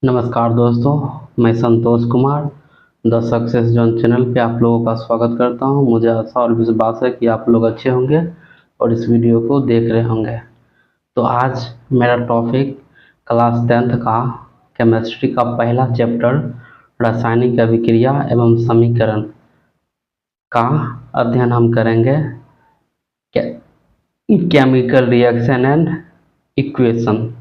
नमस्कार दोस्तों, मैं Santosh Kumar the success zone channel पे आप लोगों का स्वागत करता हूं। मुझे आशा और विश्वास है कि आप लोग अच्छे होंगे और इस वीडियो को देख रहे होंगे। तो आज मेरा टॉपिक क्लास 10th का केमिस्ट्री का पहला चैप्टर रासायनिक अभिक्रिया एवं समीकरण का अध्ययन हम करेंगे। Chemical reaction and equation.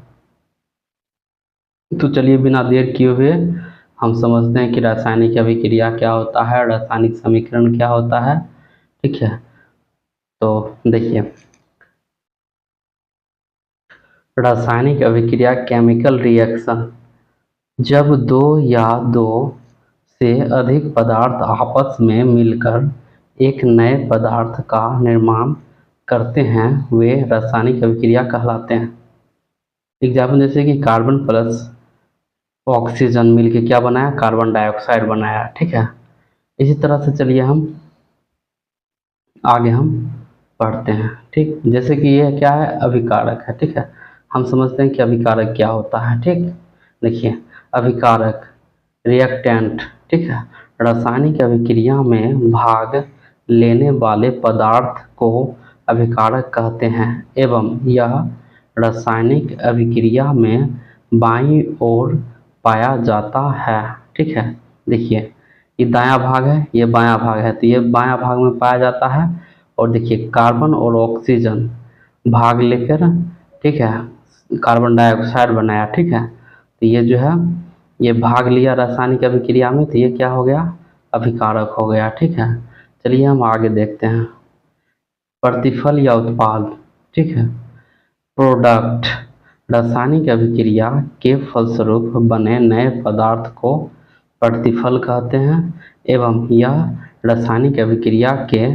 तो चलिए बिना देर किए हुए हम समझते हैं कि रासायनिक अभिक्रिया क्या होता है, रासायनिक समीकरण क्या होता है। ठीक है, तो देखिए, रासायनिक अभिक्रिया केमिकल रिएक्शन जब दो या दो से अधिक पदार्थ आपस में मिलकर एक नए पदार्थ का निर्माण करते हैं, वे रासायनिक अभिक्रिया कहलाते हैं। एग्जाम्पल जैसे कि कार्बन प्लस ऑक्सीजन मिलके क्या बनाया, कार्बन डाइऑक्साइड बनाया। ठीक है, इसी तरह से चलिए हम आगे पढ़ते हैं। ठीक, जैसे कि ये क्या है, अभिकारक है। ठीक है, हम समझते हैं कि अभिकारक क्या होता है। ठीक, देखिए, अभिकारक रिएक्टेंट। ठीक है, रासायनिक अभिक्रिया में भाग लेने वाले पदार्थ को अभिकारक कहते हैं एवं यह रासायनिक अभिक्रिया में बाईं ओर पाया जाता है। ठीक है, देखिए, ये दायां भाग है, ये बायां भाग है, तो ये बायां भाग में पाया जाता है। और देखिए, कार्बन और ऑक्सीजन भाग लेकर, ठीक है, कार्बन डाइऑक्साइड बनाया। ठीक है, तो ये जो है, ये भाग लिया रासायनिक अभिक्रिया में, तो ये क्या हो गया, अभिकारक हो गया। ठीक है, चलिए हम आगे देखते हैं। प्रतिफल या उत्पाद। ठीक है, प्रोडक्ट रासायनिक अभिक्रिया के फलस्वरूप बने नए पदार्थ को प्रतिफल कहते हैं एवं यह रासायनिक अभिक्रिया के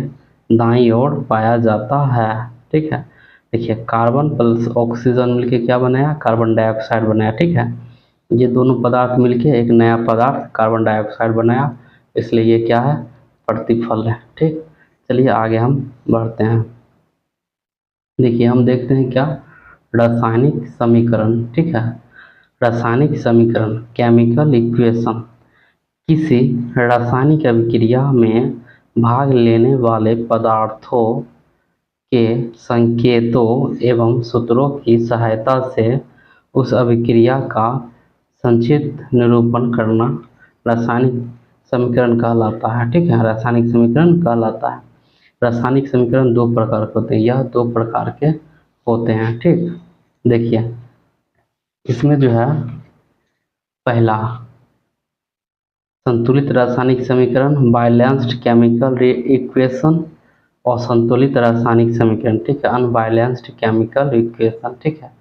दाईं ओर पाया जाता है। ठीक है, देखिए, कार्बन प्लस ऑक्सीजन मिलके क्या बनाया, कार्बन डाइऑक्साइड बनाया। ठीक है, ये दोनों पदार्थ मिलके एक नया पदार्थ कार्बन डाइऑक्साइड बनाया, इसलिए ये क्या है, प्रतिफल है। ठीक, चलिए आगे हम बढ़ते हैं। देखिए, हम देखते हैं क्या, रासायनिक समीकरण। ठीक है, रासायनिक समीकरण केमिकल इक्वेशन किसी रासायनिक अभिक्रिया में भाग लेने वाले पदार्थों के संकेतों एवं सूत्रों की सहायता से उस अभिक्रिया का संक्षिप्त निरूपण करना रासायनिक समीकरण कहलाता है। ठीक है, रासायनिक समीकरण कहलाता है। रासायनिक समीकरण दो प्रकार के होते हैं, यह दो प्रकार के होते हैं। ठीक, देखिए, इसमें जो है, पहला संतुलित रासायनिक समीकरण बैलेंस्ड केमिकल इक्वेशन और संतुलित रासायनिक समीकरण। ठीक है, अनबैलेंस्ड केमिकल इक्वेशन। ठीक है,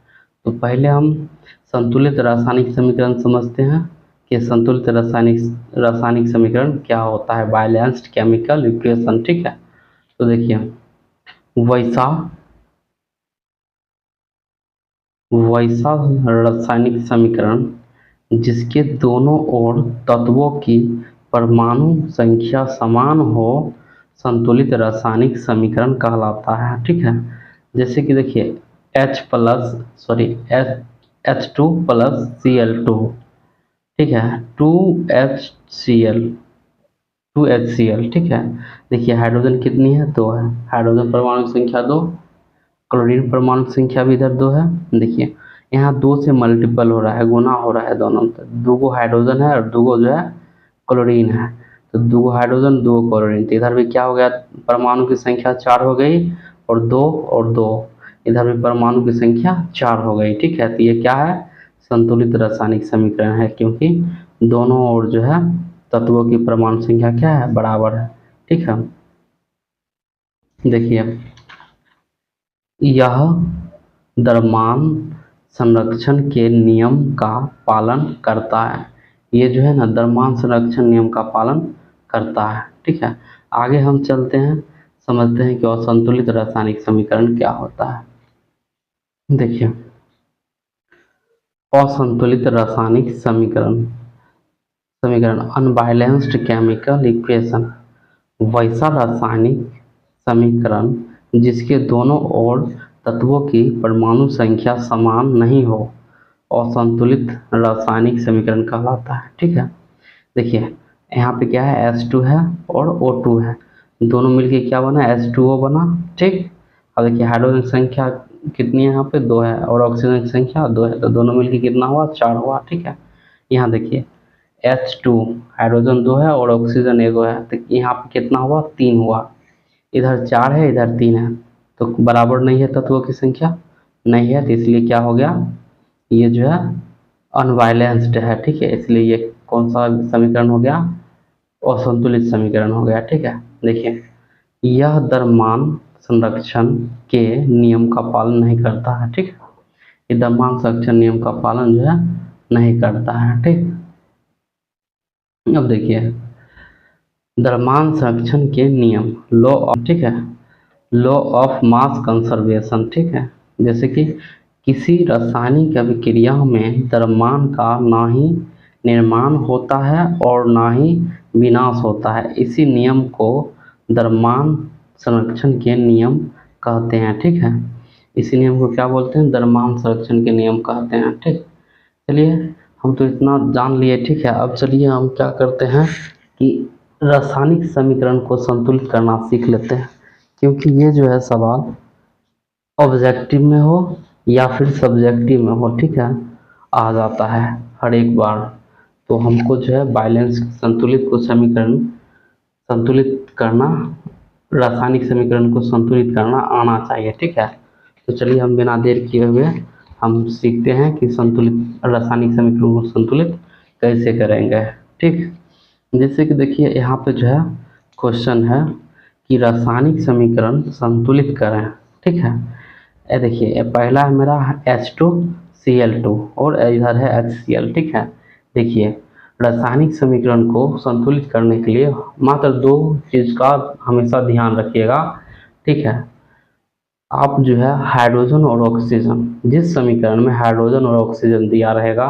तो पहले हम संतुलित रासायनिक समीकरण समझते हैं कि संतुलित रासायनिक समीकरण क्या होता है, बैलेंस्ड केमिकल इक्वेशन। ठीक है, तो देखिए, वैसा रासायनिक समीकरण जिसके दोनों ओर तत्वों की परमाणु संख्या समान हो संतुलित रासायनिक समीकरण कहलाता है। ठीक है, जैसे कि देखिए, H2 ठीक है, 2HCl। ठीक है, देखिए, हाइड्रोजन कितनी है, 2 है, हाइड्रोजन परमाणु संख्या 2, क्लोरीन परमाणु संख्या भी इधर 2 है। देखिए, यहाँ 2 से मल्टीपल हो रहा है, गुना हो रहा है दोनों, 2 हाइड्रोजन है और 2 जो है क्लोरीन है, तो 2 हाइड्रोजन 2 क्लोरीन, तो इधर भी क्या हो गया, परमाणु की संख्या 4 हो गई और 2 इधर भी परमाणु की संख्या 4 हो गई। ठीक है, तो ये क्या है, संतुलित रासायनिक समीकरण है, क्योंकि दोनों ओर जो है तत्वों की परमाणु संख्या क्या है, बराबर है। ठीक है, देखिए, यह द्रव्यमान संरक्षण के नियम का पालन करता है। ये जो है ना, द्रव्यमान संरक्षण नियम का पालन करता है। ठीक है, आगे हम चलते हैं, समझते हैं कि असंतुलित रासायनिक समीकरण क्या होता है। देखिए, असंतुलित रासायनिक समीकरण अनबैलेंस्ड केमिकल इक्वेशन वैसा रासायनिक समीकरण जिसके दोनों ओर तत्वों की परमाणु संख्या समान नहीं हो असंतुलित रासायनिक समीकरण कहलाता है। ठीक है, देखिए यहाँ पे क्या है, H2 है और O2 है, दोनों मिलके क्या बना, H2O बना। ठीक, अब देखिए हाइड्रोजन की संख्या कितनी है, यहाँ पे 2 है, और ऑक्सीजन की संख्या 2 है, तो दोनों मिलके कितना हुआ, 4 हुआ। ठीक है, यहाँ देखिए H2 हाइड्रोजन 2 है और ऑक्सीजन 1 है, तो यहाँ पे कितना हुआ, 3 हुआ। इधर 4 है, इधर 3 है, तो बराबर नहीं है तत्वों की संख्या, नहीं है, तो इसलिए क्या हो गया, ये जो है अनबैलेंस्ड है। ठीक है, इसलिए ये कौन सा समीकरण हो गया, असंतुलित समीकरण हो गया। ठीक है, देखिए यह द्रव्यमान संरक्षण के नियम का पालन नहीं करता है। ठीक है, ये द्रव्यमान संरक्षण नियम का पालन जो है नहीं करता है। ठीक, अब देखिए द्रव्यमान संरक्षण के नियम, लॉ ऑफ, ठीक है, लॉ ऑफ मास कंजर्वेशन। ठीक है, जैसे कि किसी रासायनिक अभिक्रिया में द्रव्यमान का ना ही निर्माण होता है और ना ही विनाश होता है, इसी नियम को द्रव्यमान संरक्षण के नियम कहते हैं। ठीक है, इसी नियम को क्या बोलते हैं, द्रव्यमान संरक्षण के नियम कहते हैं। ठीक, चलिए हम तो इतना जान लिए। ठीक है, अब चलिए हम क्या करते हैं कि रासायनिक समीकरण को संतुलित करना सीख लेते हैं, क्योंकि ये जो है सवाल ऑब्जेक्टिव में हो या फिर सब्जेक्टिव में हो, ठीक है, आ जाता है हर एक बार। तो हमको जो है बैलेंस संतुलित को समीकरण संतुलित करना, रासायनिक समीकरण को संतुलित करना आना चाहिए। ठीक है, तो चलिए हम बिना देर किए हुए हम सीखते हैं कि संतुलित रासायनिक समीकरण को संतुलित कैसे करेंगे। ठीक, जैसे कि देखिए यहाँ पे जो है क्वेश्चन है कि रासायनिक समीकरण संतुलित करें। ठीक है, ये देखिए ये पहला है मेरा H2Cl2 और इधर है HCl। ठीक है, देखिए रासायनिक समीकरण को संतुलित करने के लिए मात्र 2 चीज़ का हमेशा ध्यान रखिएगा। ठीक है, आप जो है हाइड्रोजन और ऑक्सीजन, जिस समीकरण में हाइड्रोजन और ऑक्सीजन दिया रहेगा,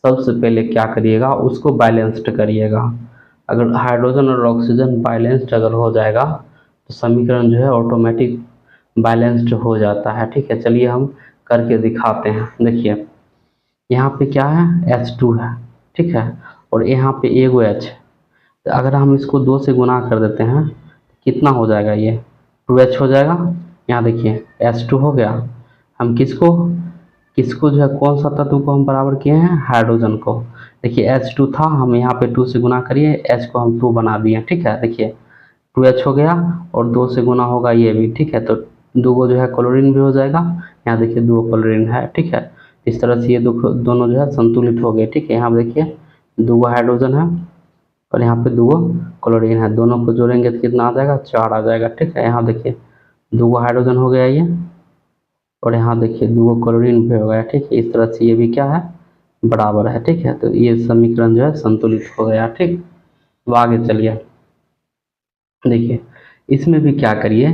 सबसे पहले क्या करिएगा, उसको बैलेंस्ड करिएगा। अगर हाइड्रोजन और ऑक्सीजन बैलेंस्ड अगर हो जाएगा तो समीकरण जो है ऑटोमेटिक बैलेंस्ड हो जाता है। ठीक है, चलिए हम करके दिखाते हैं। देखिए यहाँ पे क्या है, H2 है। ठीक है, और यहाँ पे एगो H है, तो अगर हम इसको 2 से गुना कर देते हैं कितना हो जाएगा, ये 2H हो जाएगा। यहाँ देखिए H2 हो गया, हम किसको किसको जो है कौन सा तत्व को हम बराबर किए हैं, हाइड्रोजन को। देखिए H2 था, हम यहाँ पे 2 से गुना करिए, H को हम 2 बना दिए। ठीक है, देखिए 2H हो गया और 2 से गुना होगा ये भी। ठीक है, तो 2 जो है क्लोरीन भी हो जाएगा, यहाँ देखिए 2 क्लोरीन है। ठीक है, इस तरह से ये दोनों जो है संतुलित हो गए। ठीक है, यहाँ देखिए 2 हाइड्रोजन है और यहाँ पे 2 क्लोरीन है, दोनों को जोड़ेंगे तो कितना आ जाएगा, 4 आ जाएगा। ठीक है, यहाँ देखिए 2 हाइड्रोजन हो गया ये, और यहाँ देखिए 2 क्लोरीन भी हो गया। ठीक है, इस तरह से ये भी क्या है, बराबर है। ठीक है, तो ये समीकरण जो है संतुलित हो गया। ठीक, तो आगे चलिए, देखिए इसमें भी क्या करिए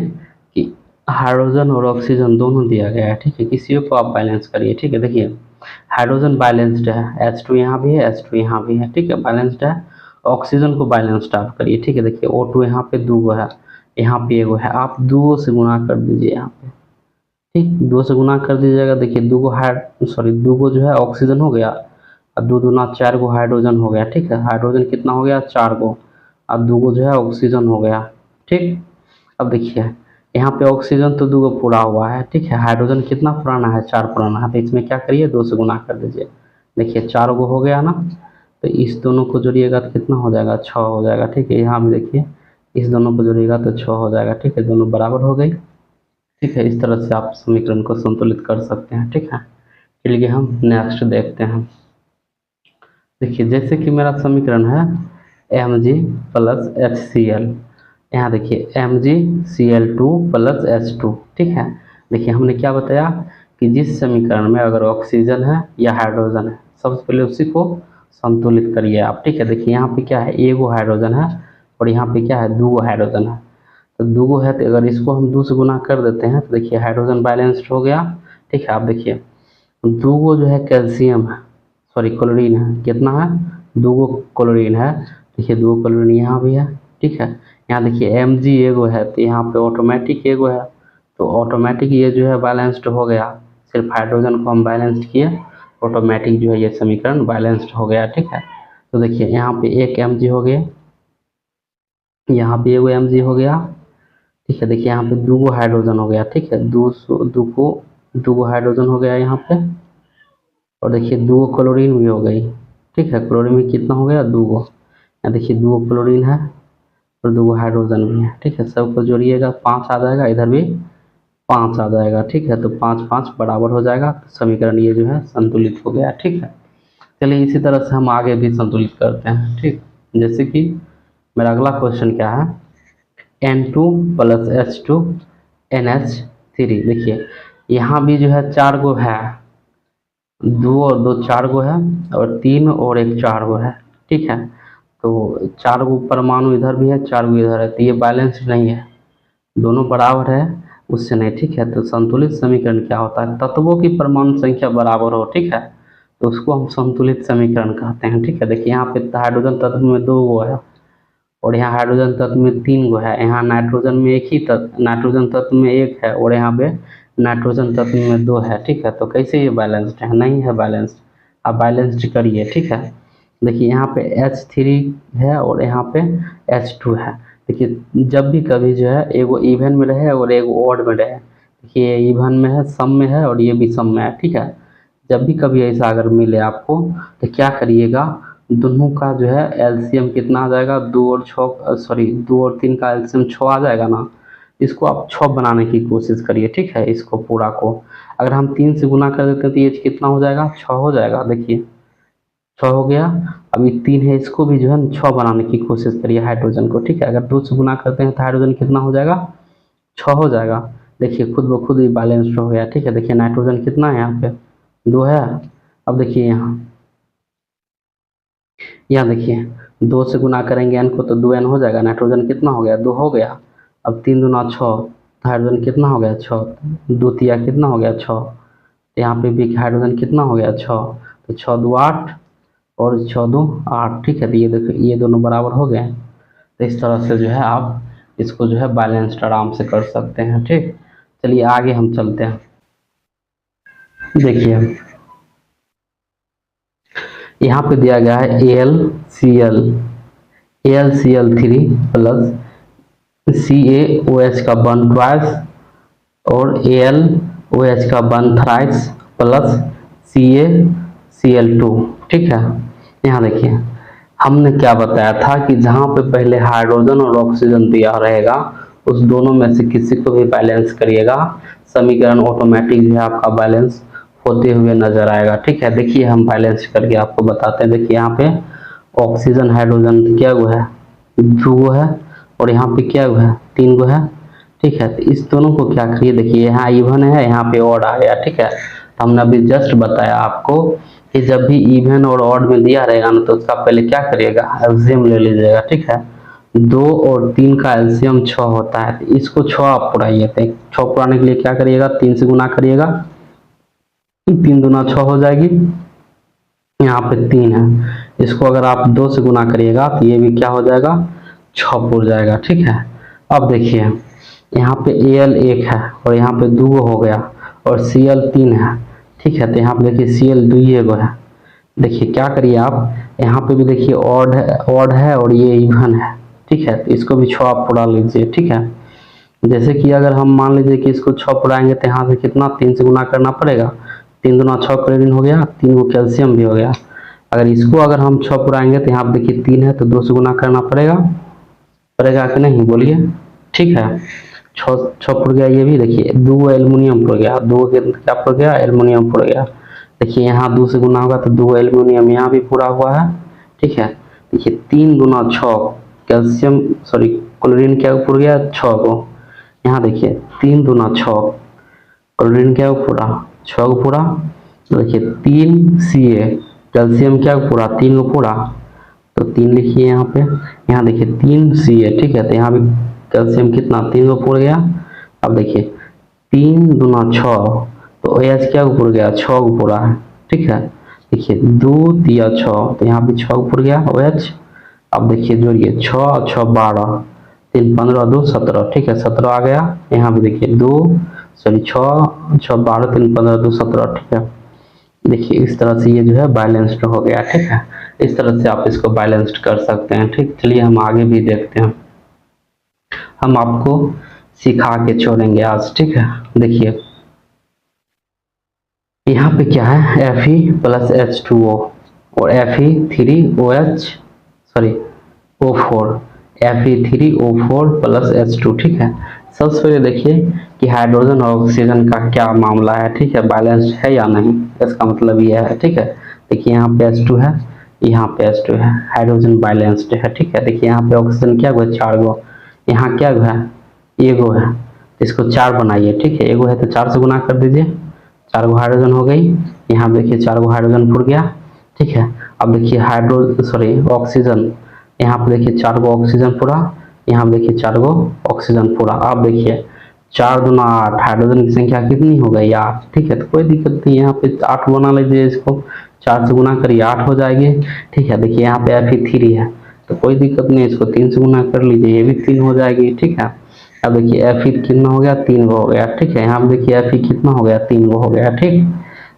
कि हाइड्रोजन और ऑक्सीजन दोनों दिया गया है। ठीक है, किसी को आप बैलेंस करिए। ठीक है, देखिए हाइड्रोजन बैलेंस्ड है, H2 यहाँ भी है, H2 यहाँ भी है। ठीक है, बैलेंस्ड है, ऑक्सीजन को बैलेंस्ड आप करिए। ठीक है, देखिए O2 यहाँ पे 2 है, यहाँ पे 1 है, आप 2 से गुना कर दीजिए यहाँ पे। ठीक, 2 से गुना कर दीजिएगा, देखिए 2 जो है ऑक्सीजन हो गया, और 2 दूना 4 गो हाइड्रोजन हो गया। ठीक है, हाइड्रोजन कितना हो गया, 4 गो, और 2 जो है ऑक्सीजन हो गया। ठीक, अब देखिए यहाँ पे ऑक्सीजन तो 2 पूरा हुआ है। ठीक है, हाइड्रोजन कितना पुराना है, 4 पुराना है, तो इसमें क्या करिए 2 से गुना कर दीजिए। देखिए 4 गो हो गया ना, तो इस दोनों को जोड़िएगा तो कितना हो जाएगा, 6 हो जाएगा। ठीक है, यहाँ भी देखिए इस दोनों को जोड़िएगा तो 6 हो जाएगा। ठीक है, दोनों बराबर हो गई। ठीक है, इस तरह से आप समीकरण को संतुलित कर सकते हैं। ठीक है, चलिए हम नेक्स्ट देखते हैं। देखिए जैसे कि मेरा समीकरण है Mg प्लस HCl, यहाँ देखिए MgCl2 प्लस H2। ठीक है, देखिए हमने क्या बताया कि जिस समीकरण में अगर ऑक्सीजन है या हाइड्रोजन है, सबसे पहले उसी को संतुलित करिए आप। ठीक है, देखिए यहाँ पे क्या है, 1 हाइड्रोजन है और यहाँ पे क्या है, 2 हाइड्रोजन है, तो 2 है, तो अगर इसको हम 2 से गुना कर देते हैं तो देखिए हाइड्रोजन बैलेंस्ड हो गया। ठीक है, आप देखिए 2 जो है कैल्शियम है, सॉरी क्लोरीन है, कितना है, 2 क्लोरीन है। देखिए 2 क्लोरीन यहाँ भी है। ठीक है, यहाँ देखिए Mg एगो है, तो यहाँ पे ऑटोमेटिक एगो है, तो ऑटोमेटिक ये जो है बैलेंस्ड हो गया, सिर्फ हाइड्रोजन को हम बैलेंस्ड किए ऑटोमेटिक जो है ये समीकरण बैलेंस्ड हो गया, ठीक है। तो देखिए यहाँ पे 1 mg हो गया, यहाँ पे 1 mg हो गया, ठीक है। देखिए यहाँ पे 2 हाइड्रोजन हो गया, ठीक है, 2 हाइड्रोजन हो गया यहाँ पे। और देखिए 2 क्लोरीन भी हो गई, ठीक है। क्लोरीन भी कितना हो गया, 2। यहाँ देखिए 2 क्लोरीन है और 2 हाइड्रोजन भी है, ठीक है। सबको जोड़िएगा 5 आ जाएगा, इधर भी 5 आ जाएगा, ठीक है। तो 5 5 बराबर हो जाएगा, तो समीकरण ये जो है संतुलित हो गया, ठीक है। चलिए इसी तरह से हम आगे भी संतुलित करते हैं, ठीक। जैसे कि मेरा अगला क्वेश्चन क्या है, N2 प्लस H2 NH3। देखिए यहाँ भी जो है 4 गो है, 2 और 2 4 गो है, और 3 और 1 4 गो है, ठीक है। तो 4 गो परमाणु इधर भी है, 4 गो इधर है, तो ये बैलेंस नहीं है, दोनों बराबर है, उससे नहीं, ठीक है। तो संतुलित समीकरण क्या होता है, तत्वों की परमाणु संख्या बराबर हो, ठीक है, तो उसको हम संतुलित समीकरण कहते हैं, ठीक है। देखिए यहाँ पे हाइड्रोजन तत्व में 2 गो है, और यहाँ हाइड्रोजन तत्व में 3 गो है, यहाँ नाइट्रोजन में एक ही तत्व, नाइट्रोजन तत्व में 1 है, और यहाँ पे नाइट्रोजन तत्व में 2 है, ठीक है। तो कैसे ये बैलेंस्ड है, नहीं है बैलेंस्ड, आप बैलेंस्ड करिए, ठीक है। देखिए यहाँ पे H3 है और यहाँ पे H2 है। देखिए जब भी कभी जो है एगो इवन में रहे और एगो ऑड में रहे, देखिए ये इवन में है, सम में है, और ये भी सम में है, ठीक है। जब भी कभी ऐसा अगर मिले आपको, तो क्या करिएगा, दोनों का जो है एलसीएम कितना आ जाएगा, 2 और 3 का एलसीएम 6 आ जाएगा ना, इसको आप 6 बनाने की कोशिश करिए, ठीक है। इसको पूरा को अगर हम 3 से गुना कर देते हैं तो ये कितना हो जाएगा, 6 हो जाएगा। देखिए 6 हो गया, अभी 3 है, इसको भी जो है 6 बनाने की कोशिश करिए हाइड्रोजन को, ठीक है। अगर 2 से गुना करते हैं तो हाइड्रोजन कितना हो जाएगा, 6 हो जाएगा। देखिए खुद ब खुद ही बैलेंस्ड हो गया, ठीक है। देखिए नाइट्रोजन कितना है यहाँ पे, 2 है। अब देखिए यहाँ देखिए 2 से गुना करेंगे n को तो 2n हो जाएगा, नाइट्रोजन कितना हो गया, 2 हो गया। अब 3 दूना 6, हाइड्रोजन कितना हो गया, 6, 2 तिया कितना हो गया, 6। यहाँ पे भी हाइड्रोजन कितना हो गया, 6, तो 6 2 8 और 6 2 8, ठीक है। तो ये देखो ये दोनों बराबर हो गए। तो इस तरह से जो है आप इसको जो है बैलेंस्ड आराम से कर सकते हैं, ठीक। चलिए आगे हम चलते हैं। देखिए यहाँ पे दिया गया है AlCl3 प्लस CaOH का बॉन्ड ट्वाइस और AlOH का बॉन्ड थ्राइस प्लस CaCl2, ठीक है। यहाँ देखिए हमने क्या बताया था कि जहाँ पे पहले हाइड्रोजन और ऑक्सीजन दिया रहेगा, उस दोनों में से किसी को भी बैलेंस करिएगा, समीकरण ऑटोमेटिक जो है आपका बैलेंस होते हुए नजर आएगा, ठीक है। देखिए हम बैलेंस करके आपको बताते हैं। देखिए यहाँ पे ऑक्सीजन हाइड्रोजन क्या हुआ है, 2 गो है, और यहाँ पे क्या हुआ है, 3 गो है, ठीक है। तो इस दोनों को क्या करिए, देखिए यहाँ इवन है, यहाँ पे ऑड आ गया, ठीक है। तो हमने अभी जस्ट बताया आपको कि जब भी इवन और ऑड में दिया रहेगा ना, तो उसका पहले क्या करिएगा, एलसीएम ले लीजिएगा, ठीक है। 2 और 3 का एलसीएम 6 होता है, तो इसको 6 आप पुराइए। 6 पुराने के लिए क्या करिएगा, 3 से गुना करिएगा, 3 दूना 6 हो जाएगी। यहाँ पे 3 है, इसको अगर आप 2 से गुना करिएगा तो ये भी क्या हो जाएगा, 6 पुर जाएगा, ठीक है। अब देखिए यहाँ पे Al 1 है और यहाँ पे 2 हो गया, और Cl 3 है, ठीक है। तो यहाँ पे देखिए Cl 2 गो है। देखिए क्या करिए आप, यहाँ पे भी देखिए ऑड है और ये इवन है, ठीक है। तो इसको भी 6 आप पुरा लीजिए, ठीक है। जैसे कि अगर हम मान लीजिए कि इसको 6 पुराएंगे तो यहाँ से कितना, 3 से गुना करना पड़ेगा, 3 दूना 6 क्लोरीन हो गया, 3 को कैल्शियम भी हो गया। अगर इसको अगर हम 6 पुराएंगे तो यहाँ पे देखिए 3 है, तो 2 से गुना करना पड़ेगा कि नहीं, बोलिए, ठीक है। 6 पुर गया, ये भी देखिए 2 एल्युमिनियम पुर गया, 2 क्या पुर गया, एल्युमिनियम पुर गया। देखिए यहाँ 2 से गुना होगा तो 2 एल्युमिनियम यहाँ भी पूरा हुआ है, ठीक है। देखिए 3 दूना 6 कैल्शियम क्लोरीन क्या पुर गया, 6 को। यहाँ देखिए 3 दूना 6 क्लोरीन क्या पूरा, 6 को पूरा। तो देखिए 3 Ca कैल्शियम क्या पूरा, 3 को पूरा, तो 3 लिखिए यहाँ पे। यहाँ देखिए 3 Ca, ठीक है। तो यहाँ भी कैल्शियम कितना, 3 को पूर गया। अब देखिए 3 दूना 6, तो OH क्या पूर गया, 6 को पूरा है, ठीक है। देखिए 2 तिया 6, तो यहाँ भी 6 को पूर गया OH। अब देखिए जोड़िए 6 और 6 12, 3 15 2 17, ठीक है, 17 आ गया। यहाँ भी देखिए 6 6 12 3 15 2 17, ठीक है। देखिए इस तरह से ये जो है बैलेंस्ड हो गया, ठीक है। इस तरह से आप इसको बैलेंस्ड कर सकते हैं, ठीक। चलिए हम आगे भी देखते हैं, हम आपको सिखा के छोड़ेंगे आज, ठीक है। देखिए यहाँ पे क्या है, Fe प्लस H2O और Fe3OH sorry O4 Fe3O4 plus H2, ठीक है। सबसे पहले देखिए कि हाइड्रोजन और ऑक्सीजन का क्या मामला है, ठीक है, बैलेंस्ड है या नहीं, इसका मतलब ये है, ठीक है। देखिए यहाँ पे H2 है, यहाँ पे H2 है, हाइड्रोजन बैलेंस्ड है, ठीक है। देखिए यहाँ पे ऑक्सीजन क्या हुआ, 4 गो, यहाँ क्या हुआ है, एगो है, इसको 4 बनाइए, ठीक है। एगो है तो 4 से गुना कर दीजिए, 4 गो हाइड्रोजन हो गई। यहाँ देखिए 4 गो हाइड्रोजन फुट गया, ठीक है। अब देखिए ऑक्सीजन, यहाँ पे देखिए 4 गो ऑक्सीजन पूरा, यहाँ देखिए 4 गो ऑक्सीजन पूरा। अब देखिए 4 दूना 8, हाइड्रोजन की संख्या कितनी हो गई, 8, ठीक है। तो कोई दिक्कत नहीं, यहाँ पे 8 बना लीजिए, इसको 4 से गुना करिए 8 हो जाएगी, ठीक है। देखिए यहाँ पे Fe3 है तो कोई दिक्कत नहीं, इसको 3 से गुना कर लीजिए, ये भी 3 हो जाएगी, ठीक है। अब देखिए Fe कितना हो गया, 3 गो हो गया, ठीक है। यहाँ पे देखिए Fe कितना हो गया, 3 गो हो गया, ठीक।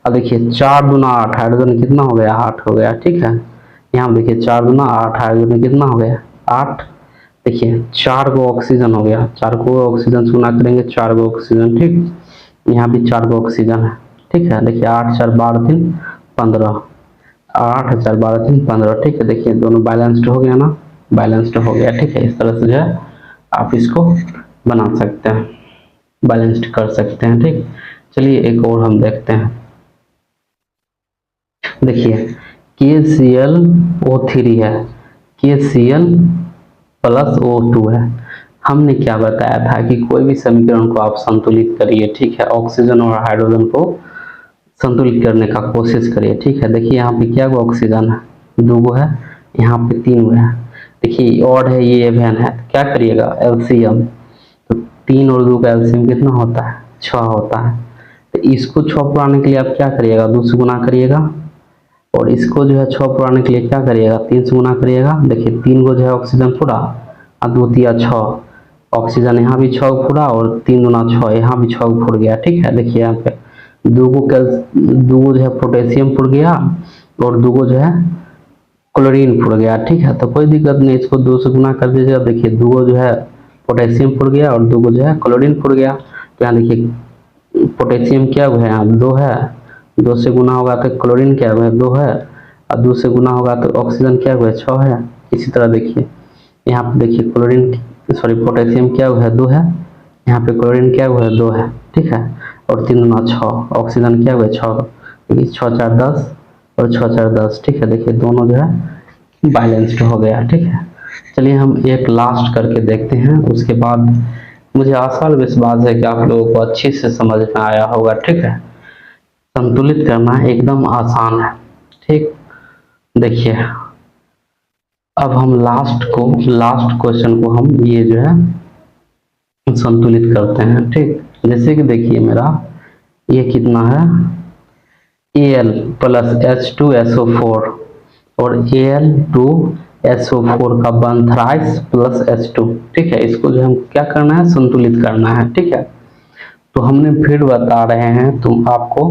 अब देखिए 4 दूना 8, हाइड्रोजन कितना हो गया, 8 हो गया, ठीक है। यहाँ देखिए 4 दूना 8, हाइड्रोजन कितना हो गया, 8। देखिए 4 गो ऑक्सीजन हो गया, 4 को ऑक्सीजन से गुना करेंगे, 4 गो ऑक्सीजन, ठीक। यहाँ भी 4 गो ऑक्सीजन है, ठीक है। देखिए 8 4 12 3 15, 8 4 12 3 15, ठीक है। देखिए दोनों बैलेंस्ड हो गया ना, बैलेंस्ड हो गया, ठीक है। इस तरह से जो है आप इसको बना सकते हैं, बैलेंस्ड कर सकते हैं, ठीक। चलिए एक और हम देखते हैं, देखिए KClO3 है, KCl प्लस O2 है। हमने क्या बताया था कि कोई भी समीकरण को आप संतुलित करिए, ठीक है, ऑक्सीजन और हाइड्रोजन को संतुलित करने का कोशिश करिए, ठीक है। देखिए यहाँ पे क्या गो ऑक्सीजन है, 2 गो है, यहाँ पे 3 गो है। देखिए ऑड है, ये इवन है, तो क्या करिएगा, एलसीएम, तो 3 और 2 का एलसीएम कितना होता है, 6 होता है। तो इसको 6 पुराने के लिए आप क्या करिएगा, 2 से गुना करिएगा, और इसको जो है 6 पुराने के लिए क्या करिएगा, 3 से गुना करिएगा। देखिए 3 गो जो है ऑक्सीजन पूरा, और 2 तिया 6, ऑक्सीजन यहाँ भी 6 पूरा, और 3 दूना 6, यहाँ भी 6 फुट गया, ठीक है। देखिए यहाँ पे 2 गो जो है पोटेशियम फुट गया, और 2 गो जो है क्लोरीन फुट गया, ठीक है। तो कोई दिक्कत नहीं, इसको 2 से गुना कर दीजिएगा। देखिए 2 गो जो है पोटेशियम फुट गया, और 2 गो जो है क्लोरीन फुट गया। तो यहाँ देखिए पोटेशियम क्या हुआ है, यहाँ 2 है, 2 से गुना होगा तो क्लोरीन क्या हुआ है, 2 है, और 2 से गुना होगा तो ऑक्सीजन क्या हुआ है, 6 है। इसी तरह देखिए यहाँ पे देखिए पोटेशियम क्या हुआ है, 2 है, यहाँ पे क्लोरीन क्या हुआ है, 2 है, ठीक है। और 3 दूना 6, ऑक्सीजन क्या हुआ है, 6। देखिए 6 4 10 और 6 4 10, ठीक है। देखिए दोनों जो है बैलेंस्ड हो गया, ठीक है। चलिए हम एक लास्ट करके देखते हैं, उसके बाद मुझे आशा और विश्वास है कि आप लोगों को अच्छी से समझ में आया होगा, ठीक है। संतुलित करना एकदम आसान है, ठीक। देखिए अब हम लास्ट क्वेश्चन को हम ये जो है संतुलित करते हैं, ठीक। जैसे कि देखिए मेरा ये कितना है, Al प्लस H2SO4 और Al2SO4 का बन थ्राइस प्लस H2, ठीक है। इसको जो हम क्या करना है, संतुलित करना है, ठीक है। तो हमने फिर बता रहे हैं तुम आपको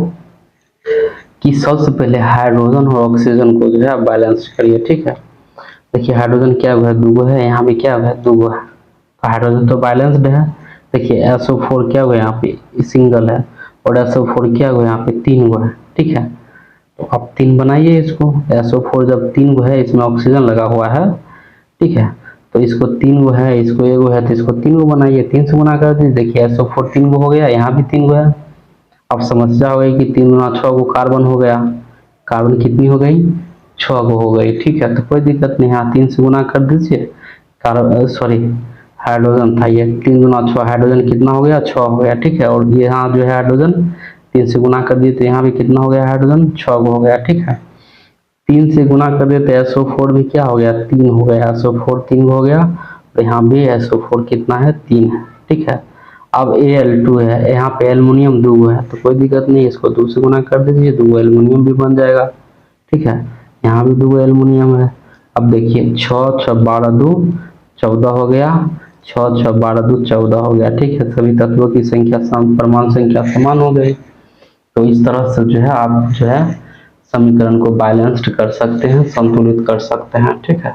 कि सबसे पहले हाइड्रोजन और ऑक्सीजन को जो है बैलेंस करिए, ठीक है। देखिए हाइड्रोजन क्या हुआ है, 2 गो है, यहाँ भी क्या हुआ है, 2 गो है, तो हाइड्रोजन तो बैलेंस्ड है। देखिए SO4 क्या हुआ है, यहाँ पे सिंगल है, और SO4 क्या हुआ है, यहाँ पे 3 गो है, ठीक है। तो अब 3 बनाइए इसको, SO4 जब 3 गो है, इसमें ऑक्सीजन लगा हुआ है, ठीक है। तो इसको 3 गो है, इसको 1 गो है, तो इसको 3 गो बनाइए, 3 से गुना कर दीजिए। देखिए SO4 3 गो हो गया, यहाँ भी 3 गो है। अब समस्या हो गई कि 3 गुना 6 गो कार्बन हो गया, कार्बन कितनी हो गई, 6 गो हो गई, ठीक है। तो कोई दिक्कत नहीं, यहाँ 3 से गुना कर दीजिए। हाइड्रोजन था ये, 3 गुना 6, हाइड्रोजन कितना हो गया, 6 हो गया, ठीक है। और यहाँ जो है हाइड्रोजन 3 से गुना कर दिए, तो यहाँ भी कितना हो गया, हाइड्रोजन 6 गो हो गया, ठीक है। 3 से गुना कर दिए तो SO4 भी क्या हो गया, 3 हो गया, SO4 3 हो गया, और यहाँ भी SO4 कितना है, 3 है, ठीक है। अब Al2 है, यहाँ पे एल्युमिनियम 2 है, तो कोई दिक्कत नहीं, इसको 2 से गुना कर दीजिए, 2 एल्युमिनियम भी बन जाएगा, ठीक है। यहाँ भी 2 एल्युमिनियम है। अब देखिए 6 6 12 2 14 हो गया, 6 6 12 2 14 हो गया, ठीक है। सभी तत्वों की संख्या परमाणु संख्या समान हो गई। तो इस तरह से जो है आप जो है समीकरण को बैलेंस्ड कर सकते हैं, संतुलित कर सकते हैं। ठीक है,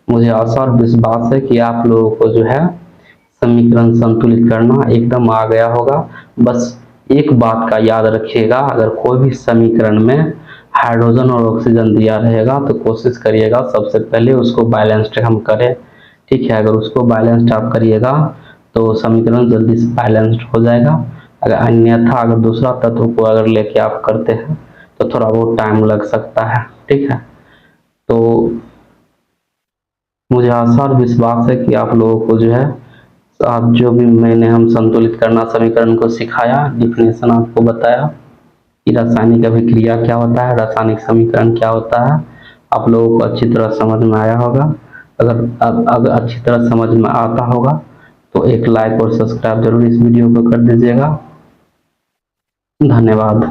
मुझे आशा और विश्वास है कि आप लोगों को जो है समीकरण संतुलित करना एकदम आ गया होगा। बस एक बात का याद रखिएगा, अगर कोई भी समीकरण में हाइड्रोजन और ऑक्सीजन दिया रहेगा तो कोशिश करिएगा सबसे पहले उसको बैलेंस्ड हम करें। ठीक है, अगर उसको बैलेंस्ड आप करिएगा तो समीकरण जल्दी से बैलेंस्ड हो जाएगा। अगर अन्यथा अगर दूसरा तत्व को अगर लेके आप करते हैं तो थोड़ा बहुत टाइम लग सकता है। ठीक है, तो मुझे आशा और विश्वास है कि आप लोगों को जो है आप जो भी मैंने हम संतुलित करना समीकरण को सिखाया, डिफिनेशन आपको बताया कि रासायनिक अभिक्रिया क्या होता है, रासायनिक समीकरण क्या होता है, आप लोगों को अच्छी तरह समझ में आया होगा। अगर अच्छी तरह समझ में आता होगा तो एक लाइक और सब्सक्राइब जरूर इस वीडियो को कर दीजिएगा। धन्यवाद।